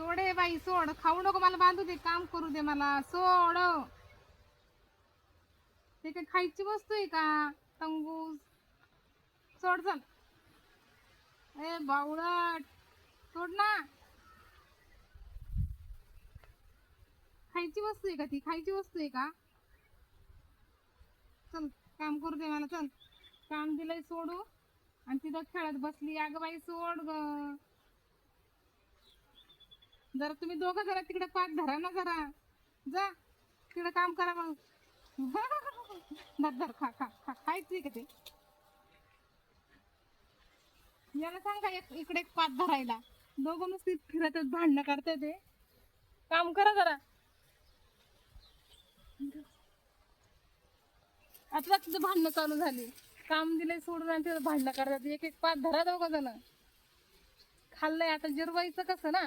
सोडे बाई सोड, खाऊ नको मला, बांधू दे, काम करू दे मला, सोड. ते काय खायची वस्तू आहे का टंगूस? सोड चल. ए बावळट, सोड ना. खायची वस्तू आहे का ती? खायची वस्तू आहे का? चल काम करू दे मला, चल. काम दिलंय सोडू आणि तिथं खेळत बसली. अगं बाई सोड ग. जरा तुम्ही दोघं जरा तिकडे पाठ धरा ना जरा. जा तिकडे काम करा मग. धर धर, खा खा खा, खायची का ते? याला सांगा इकडे एक पाठ धरायला. दोघं नुसती फिरतच भांडणं करते ते. काम करा जरा. आता तुझं भांडणं चालू झाली. काम दिलंय सोडून आणि तिथं भांडणं करतात. एक एक पाठ धरा दोघं जण. खाल्लंय आता जिरवायचं कसं ना?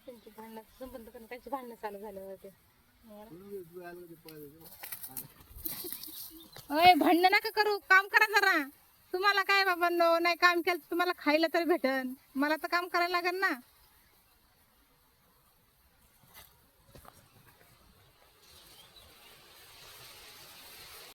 त्यांची भांडणं संबंध करून त्यांची भांडणं चालू झाले होते. अय भांडणं नका करू, काम करा जरा. तुम्हाला काय बाबा, नो नाही काम केलं तुम्हाला खायला तरी भेटन, मला तर काम करायला लागेल ना.